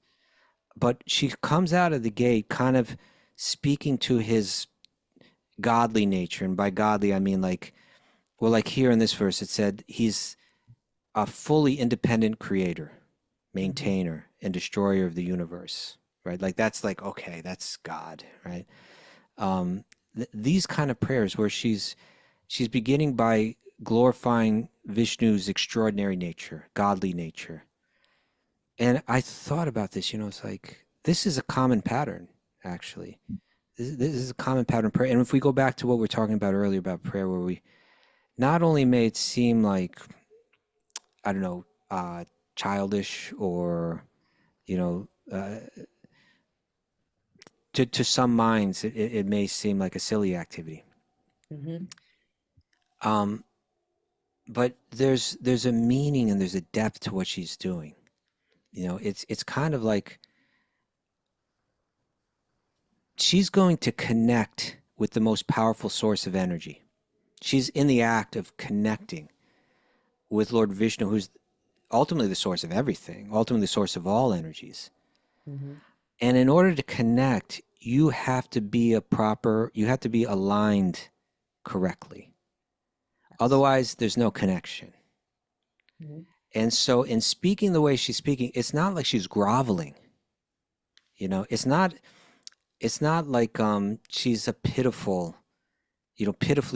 But she comes out of the gate kind of speaking to his godly nature, and by godly I mean like, well, like here in this verse it said he's a fully independent creator, maintainer, and destroyer of the universe, right? Like that's like, okay, that's God, right? These kind of prayers where she's beginning by glorifying Vishnu's extraordinary nature, godly nature. And I thought about this, you know, it's like, this is a common pattern, actually. This is a common pattern of prayer. And if we go back to what we were talking about earlier about prayer, where we not only may it seem like, I don't know, childish or, you know, to some minds, it may seem like a silly activity. But there's a meaning and there's a depth to what she's doing. You know, it's kind of like she's going to connect with the most powerful source of energy. She's in the act of connecting with Lord Vishnu, who's ultimately the source of everything, ultimately the source of all energies. And in order to connect, you have to be aligned correctly. Otherwise, there's no connection. And so in speaking the way she's speaking, it's not like she's groveling. You know, it's not like she's a pitifully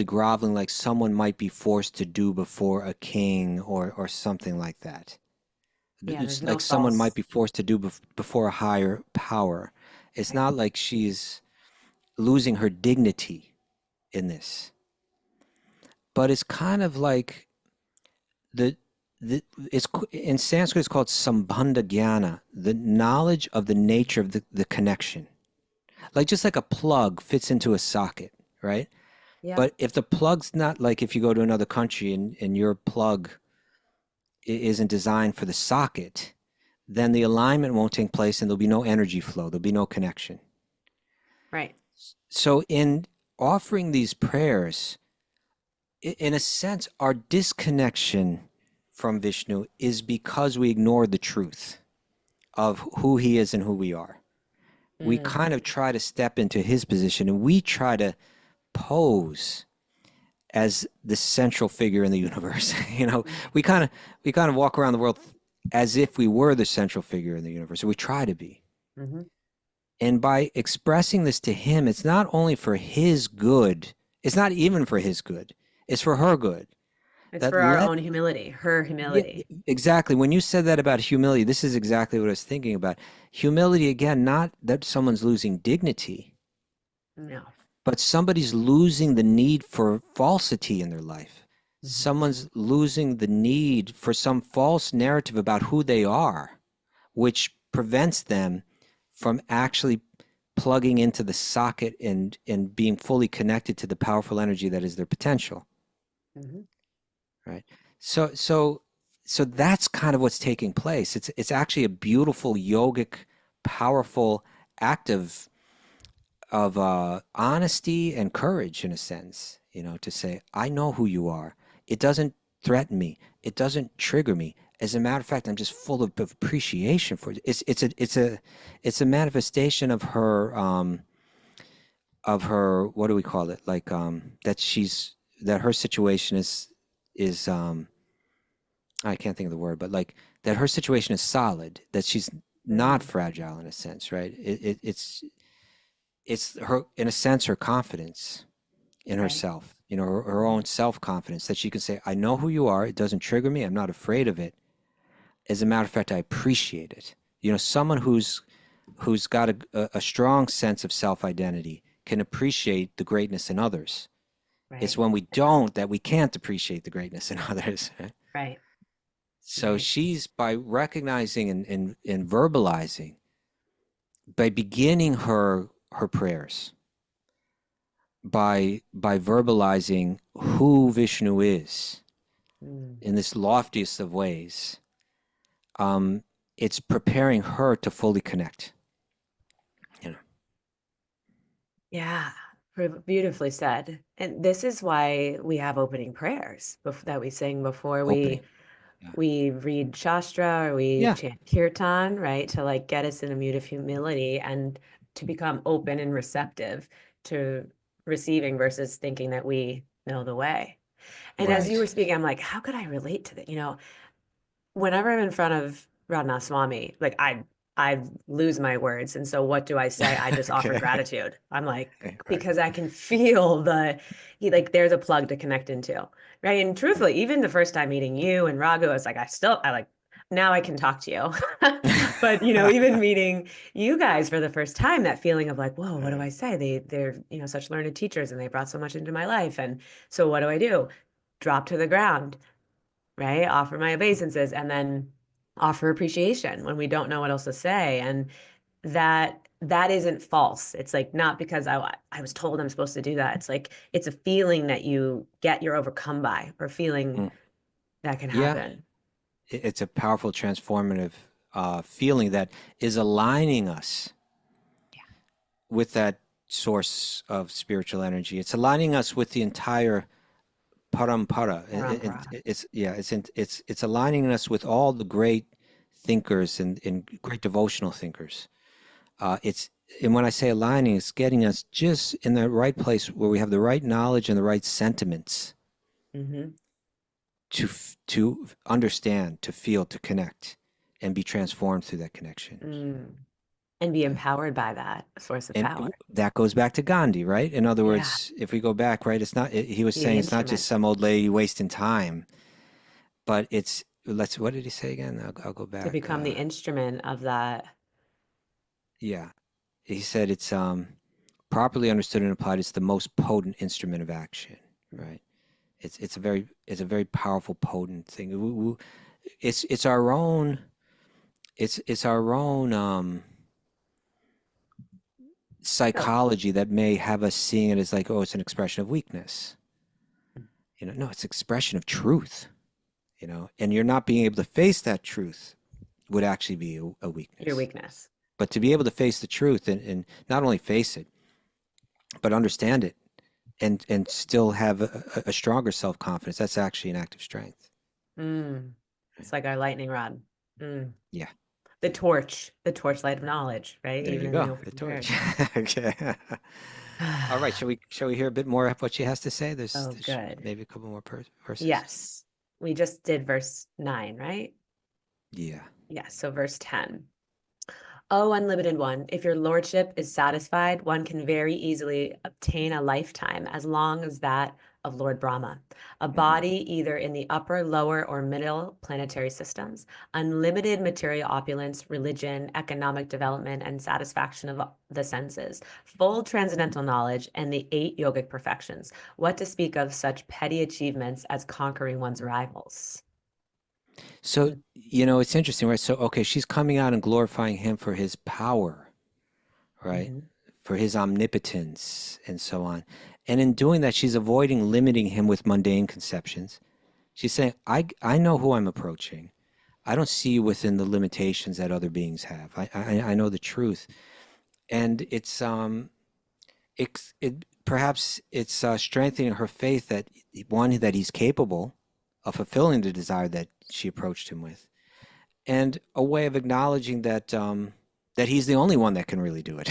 groveling, like someone might be forced to do before a king or something like that. Yeah, It's there's like no someone false. might be forced to do before a higher power. It's not like she's losing her dignity in this. But it's kind of like it's in Sanskrit it's called sambandha jnana, the knowledge of the nature of the connection. Like just like a plug fits into a socket, right? Yeah. But if the plug's not, like if you go to another country and your plug isn't designed for the socket, then the alignment won't take place and there'll be no energy flow, there'll be no connection. Right. So in offering these prayers, in a sense, our disconnection from Vishnu is because we ignore the truth of who he is and who we are. We kind of try to step into his position and we try to pose as the central figure in the universe. You know, we kind of walk around the world as if we were the central figure in the universe, or we try to be. And by expressing this to him, it's not only for his good, it's not even for his good, it's for her good. It's for our own humility, her humility. Yeah, exactly. When you said that about humility, this is exactly what I was thinking about. Humility, again, not that someone's losing dignity, No. But somebody's losing the need for falsity in their life. Mhm. Someone's losing the need for some false narrative about who they are, which prevents them from actually plugging into the socket and being fully connected to the powerful energy that is their potential. Mhm. Right. So that's kind of what's taking place. It's actually a beautiful yogic, powerful act of honesty and courage, in a sense, to say, I know who you are. It doesn't threaten me. It doesn't trigger me. As a matter of fact, I'm just full of appreciation for it. It's a manifestation of her what do we call it? Like that her situation is I can't think of the word, but like that her situation is solid, that she's not fragile in a sense, right? It's her, in a sense, her confidence in Right. herself, her own self-confidence, that she can say, I know who you are. It doesn't trigger me. I'm not afraid of it. As a matter of fact, I appreciate it. Someone who's got a strong sense of self-identity can appreciate the greatness in others. It's Right. when we don't that we can't appreciate the greatness in others. Right? Right. So Right. she's, by recognizing and verbalizing, by beginning her prayers, by verbalizing who Vishnu is Mm. in this loftiest of ways, it's preparing her to fully connect. Yeah. Beautifully said. And this is why we have opening prayers that we sing before Opening. we read Shastra or we Yeah. chant Kirtan, right? To like get us in a mood of humility and to become open and receptive to receiving versus thinking that we know the way. And as you were Right. speaking, I'm like, how could I relate to that? Whenever I'm in front of Radha Swami, like I lose my words. And so what do I say? I just offer Okay. gratitude. I'm like, Right. because I can feel there's a plug to connect into. Right. And truthfully, even the first time meeting you and Raghu, I was like, now I can talk to you. But even meeting you guys for the first time, that feeling of like, whoa, what do I say? They're such learned teachers and they brought so much into my life. And so what do I do? Drop to the ground, right? Offer my obeisances and then offer appreciation when we don't know what else to say. And that isn't false. It's like not because I was told I'm supposed to do that. It's like it's a feeling that you get you're overcome by, or feeling that can Yeah. happen. It's a powerful transformative feeling that is aligning us with that source of spiritual energy. It's aligning us with the entire parampara. It's aligning us with all the great thinkers and great devotional thinkers. And when I say aligning, it's getting us just in the right place where we have the right knowledge and the right sentiments Mm-hmm. to understand, to feel, to connect, and be transformed through that connection. And be empowered by that source of And power. that goes back to Gandhi, right? In other Yeah. words, if we go back, right, he was Be the saying it's not instrument. just some old lady wasting time, but what did he say again? I'll go back. To become the instrument of that. Yeah. He said it's properly understood and applied, it's the most potent instrument of action, right? It's a very powerful, potent thing. It's our own psychology that may have us seeing it as like, oh, it's an expression of weakness. No, it's expression of truth. And you're not being able to face that truth would actually be a weakness. Your weakness. But to be able to face the truth and not only face it, but understand it and still have a stronger self-confidence, that's actually an act of strength. It's like our lightning rod. Yeah. The torchlight of knowledge, right? There Even you in the go. open The torch. prayers. Okay. All right. Shall we hear a bit more of what she has to say? There's good. maybe a couple more verses. Yes. We just did verse 9, right? Yeah. Yeah. So verse 10. Oh, unlimited one, if your lordship is satisfied, one can very easily obtain a lifetime as long as that of Lord Brahma, a body either in the upper, lower, or middle planetary systems, unlimited material opulence, religion, economic development, and satisfaction of the senses, full transcendental knowledge, and the 8 yogic perfections. What to speak of such petty achievements as conquering one's rivals? So, it's interesting, right? So, okay, she's coming out and glorifying him for his power, right? For his omnipotence and so on. And in doing that, she's avoiding limiting him with mundane conceptions. She's saying, I know who I'm approaching. I don't see you within the limitations that other beings have. I know the truth. And perhaps it's strengthening her faith that, one, that he's capable of fulfilling the desire that she approached him with, and a way of acknowledging that that he's the only one that can really do it,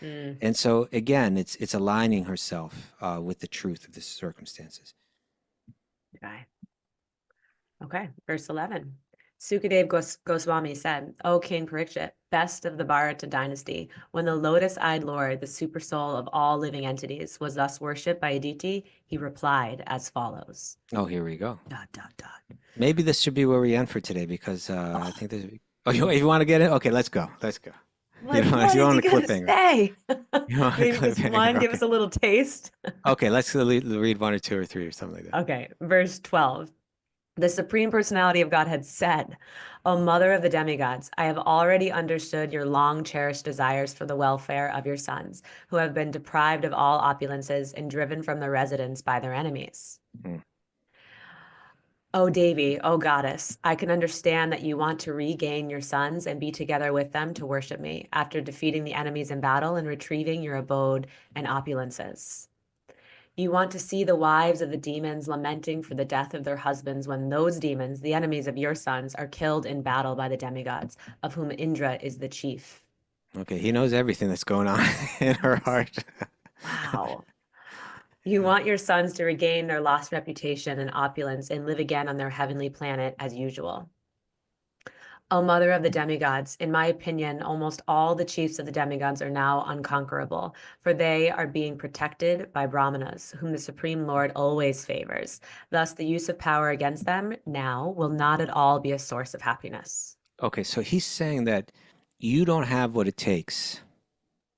And so again, it's aligning herself with the truth of the circumstances. Okay. Verse 11. Sukadev Goswami said, O King Parikshit, best of the Bharata dynasty, when the lotus-eyed Lord, the supersoul of all living entities, was thus worshipped by Aditi, he replied as follows. Oh, here we go. ... Maybe this should be where we end for today, because I think there's... Oh, you want to get it? Okay, let's go. What is he going to say? Maybe just one, give us a little taste. Okay, let's read 1 or 2 or 3 or something like that. Okay, verse 12. The Supreme Personality of Godhead said, O Mother of the demigods, I have already understood your long-cherished desires for the welfare of your sons, who have been deprived of all opulences and driven from their residence by their enemies. O Devi, O Goddess, I can understand that you want to regain your sons and be together with them to worship me, after defeating the enemies in battle and retrieving your abode and opulences. You want to see the wives of the demons lamenting for the death of their husbands when those demons, the enemies of your sons, are killed in battle by the demigods, of whom Indra is the chief. Okay, he knows everything that's going on in her heart. Wow. You want your sons to regain their lost reputation and opulence and live again on their heavenly planet as usual. O Mother of the demigods, in my opinion, almost all the chiefs of the demigods are now unconquerable, for they are being protected by brahmanas, whom the Supreme Lord always favors. Thus, the use of power against them now will not at all be a source of happiness. Okay, so he's saying that you don't have what it takes,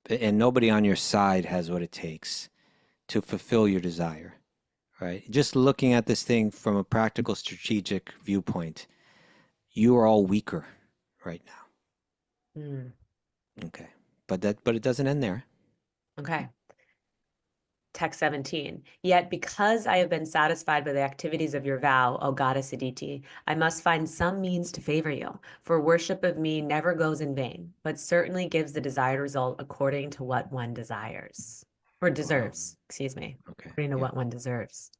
and nobody on your side has what it takes to fulfill your desire, right? Just looking at this thing from a practical, strategic viewpoint, you are all weaker right now. Okay, but it doesn't end there. Okay. Text 17. Yet because I have been satisfied by the activities of your vow, O Goddess Aditi, I must find some means to favor you, for worship of me never goes in vain, but certainly gives the desired result according to what one desires. Or deserves, excuse me. Okay. According to what one deserves.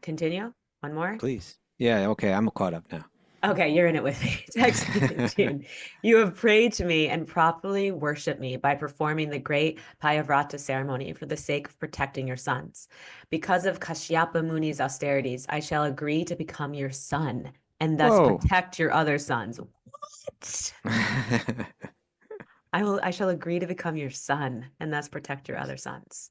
Continue. One more? Please. Yeah, okay, I'm caught up now. Okay, you're in it with me. Text 15. You have prayed to me and properly worshiped me by performing the great Payavrata ceremony for the sake of protecting your sons. Because of Kashyapa Muni's austerities, I shall agree to become your son and thus protect your other sons. What? I shall agree to become your son and thus protect your other sons.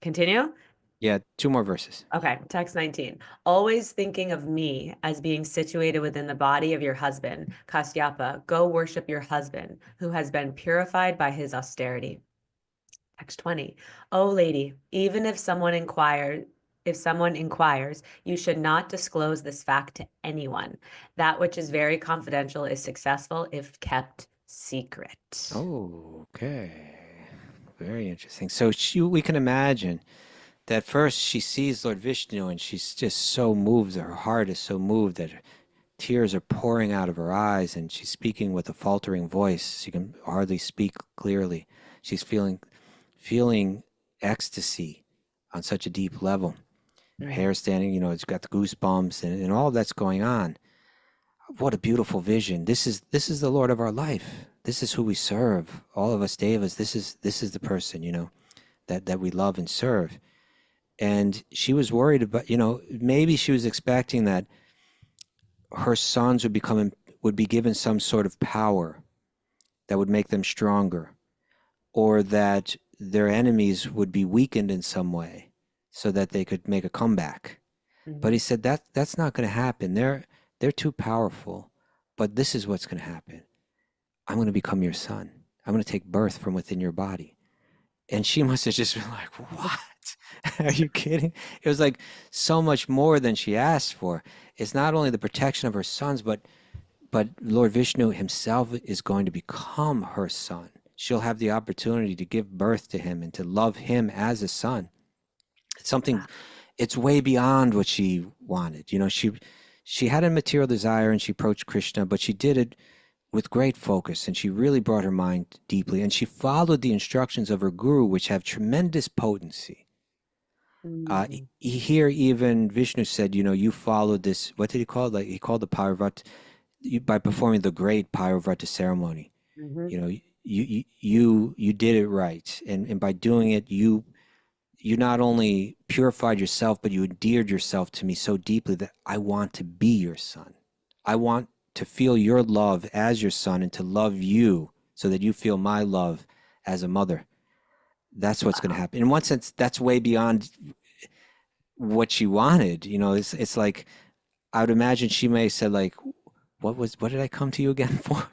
Continue? Yeah, 2 more verses. Okay, text 19. Always thinking of me as being situated within the body of your husband, Kasyapa, go worship your husband, who has been purified by his austerity. Text 20. O lady, even if someone inquires, you should not disclose this fact to anyone. That which is very confidential is successful if kept secret. Oh, okay. Very interesting. So we can imagine that first she sees Lord Vishnu and she's just so moved, her heart is so moved that tears are pouring out of her eyes and she's speaking with a faltering voice. She can hardly speak clearly. She's feeling ecstasy on such a deep level. Her hair standing, it's got the goosebumps and all that's going on. What a beautiful vision. This is the Lord of our life. This is who we serve. All of us devas, this is the person, that we love and serve. And she was worried about, maybe she was expecting that her sons would be given some sort of power that would make them stronger, or that their enemies would be weakened in some way so that they could make a comeback. But he said that's not going to happen. They're too powerful. But this is what's going to happen. I'm going to become your son. I'm going to take birth from within your body. And she must have just been like, what? Are you kidding? It was like so much more than she asked for. It's not only the protection of her sons, but Lord Vishnu himself is going to become her son. She'll have the opportunity to give birth to him and to love him as a son. It's something, it's way beyond what she wanted. You know, she had a material desire and she approached Krishna, but she did it with great focus, and she really brought her mind deeply, and she followed the instructions of her guru, which have tremendous potency. Here, even Vishnu said, you know, you followed this, what did he call it? Like, he called the Parivrata, by performing the great Parivrata ceremony. You know, you did it right, and by doing it, you not only purified yourself, but you endeared yourself to me so deeply that I want to be your son. I want to feel your love as your son and to love you so that you feel my love as a mother. That's what's going to happen. In one sense, that's way beyond what she wanted. You know, it's like, I would imagine she may have said, like, what did I come to you again for?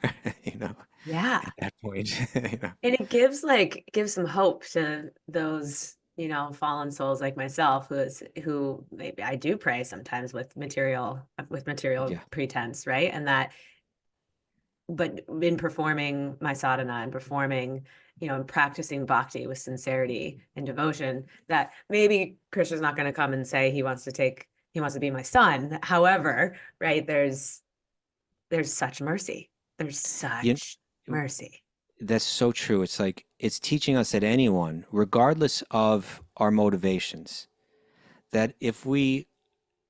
You know, at that point. You know? And it gives some hope to those, you know, fallen souls like myself, who maybe I do pray sometimes with material pretense, right? And that, but in performing my sadhana and performing, you know, and practicing bhakti with sincerity and devotion, that maybe Krishna's not going to come and say he wants to be my son. However, right, there's such mercy. There's such mercy. That's so true. It's like, it's teaching us that anyone, regardless of our motivations, that if we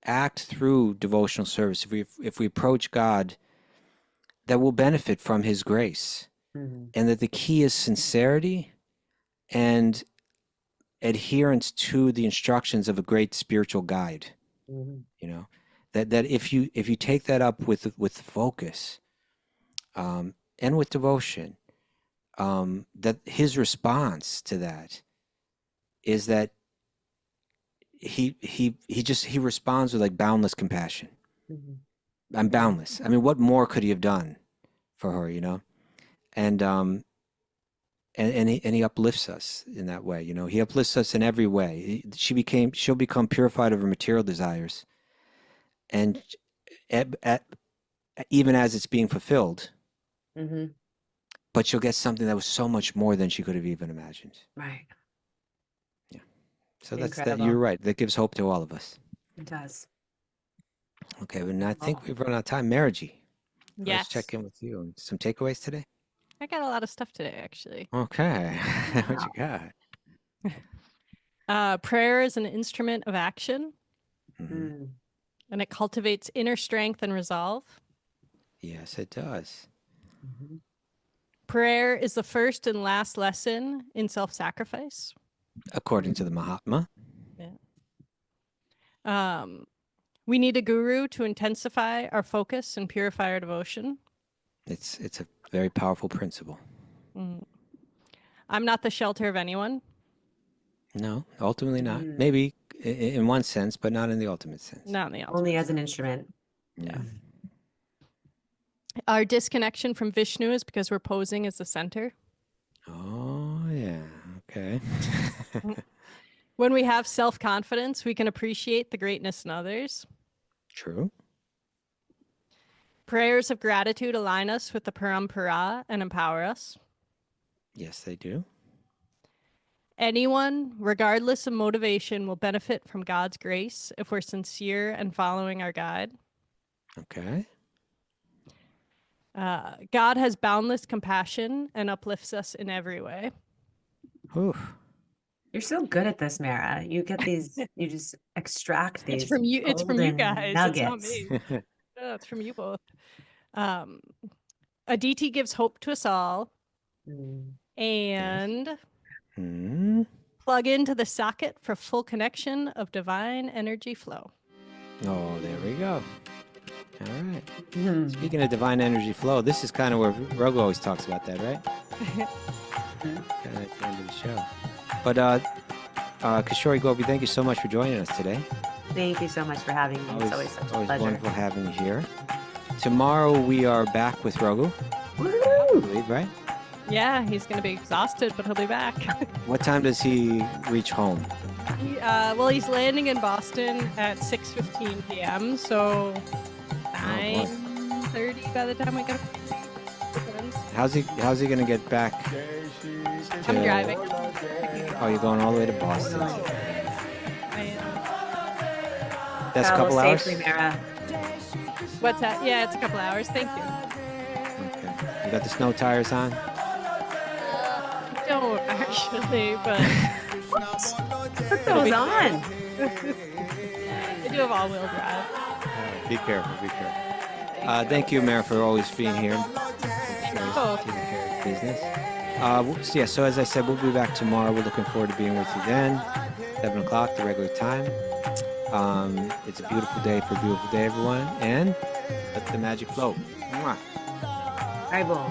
act through devotional service, if we approach God, that we'll benefit from his grace. And that the key is sincerity and adherence to the instructions of a great spiritual guide. You know, that if you take that up with focus and with devotion, that his response to that is that he responds with like boundless compassion. I'm boundless. I mean, what more could he have done for her, you know? And he uplifts us in that way, you know. He uplifts us in every way. She'll become purified of her material desires, and even as it's being fulfilled, but she'll get something that was so much more than she could have even imagined. Right. Yeah. So you're right. That gives hope to all of us. It does. Okay, and I think we've run out of time. Marriage. Yes. Let's check in with you. Some takeaways today? I got a lot of stuff today, actually. Okay. What you got? Prayer is an instrument of action, Mm-hmm. and it cultivates inner strength and resolve. Yes, it does. Prayer is the first and last lesson in self-sacrifice. According to the Mahatma. Yeah. We need a guru to intensify our focus and purify our devotion. It's a very powerful principle. I'm not the shelter of anyone. No, ultimately not. Maybe in one sense, but not in the ultimate sense. Not in the ultimate. Only as an instrument. Yeah. Our disconnection from Vishnu is because we're posing as the center. Oh, yeah. Okay. When we have self-confidence, we can appreciate the greatness in others. True. Prayers of gratitude align us with the parampara and empower us. Yes, they do. Anyone, regardless of motivation, will benefit from God's grace if we're sincere and following our guide. Okay. God has boundless compassion and uplifts us in every way. Oof. You're so good at this, Mara. You get these, you just extract these. It's from you. It's from you guys. Nuggets. It's not me. It's from you both. Aditi gives hope to us all. And plug into the socket for full connection of divine energy flow. Oh, there we go. All right. Speaking of divine energy flow, this is kind of where Rogo always talks about that, right? Kind of at the end of the show. But Kishori Gopi, thank you so much for joining us today. Thank you so much for having me. It's always such a pleasure. Wonderful having you here. Tomorrow we are back with Raghu, I Woo! believe, right? Yeah, he's going to be exhausted, but he'll be back. What time does he reach home? Well, he's landing in Boston at 6:15 p.m. So 9:30 by the time we get. How's he gonna get back? I'm driving. Oh, you're going all the way to Boston. I am. That's a Travel couple hours. safely, Mara. What's that? Yeah, it's a couple hours. Thank you. Okay. You got the snow tires on? I don't actually, but Put those on. I do have all-wheel drive. Be careful. Be careful. Thank you, Mara, for always being here. Oh. Taking care of business. So as I said, we'll be back tomorrow. We're looking forward to being with you then. 7 o'clock, the regular time. It's a beautiful day for a beautiful day, everyone. And let the magic flow. Mwah. All right, boom.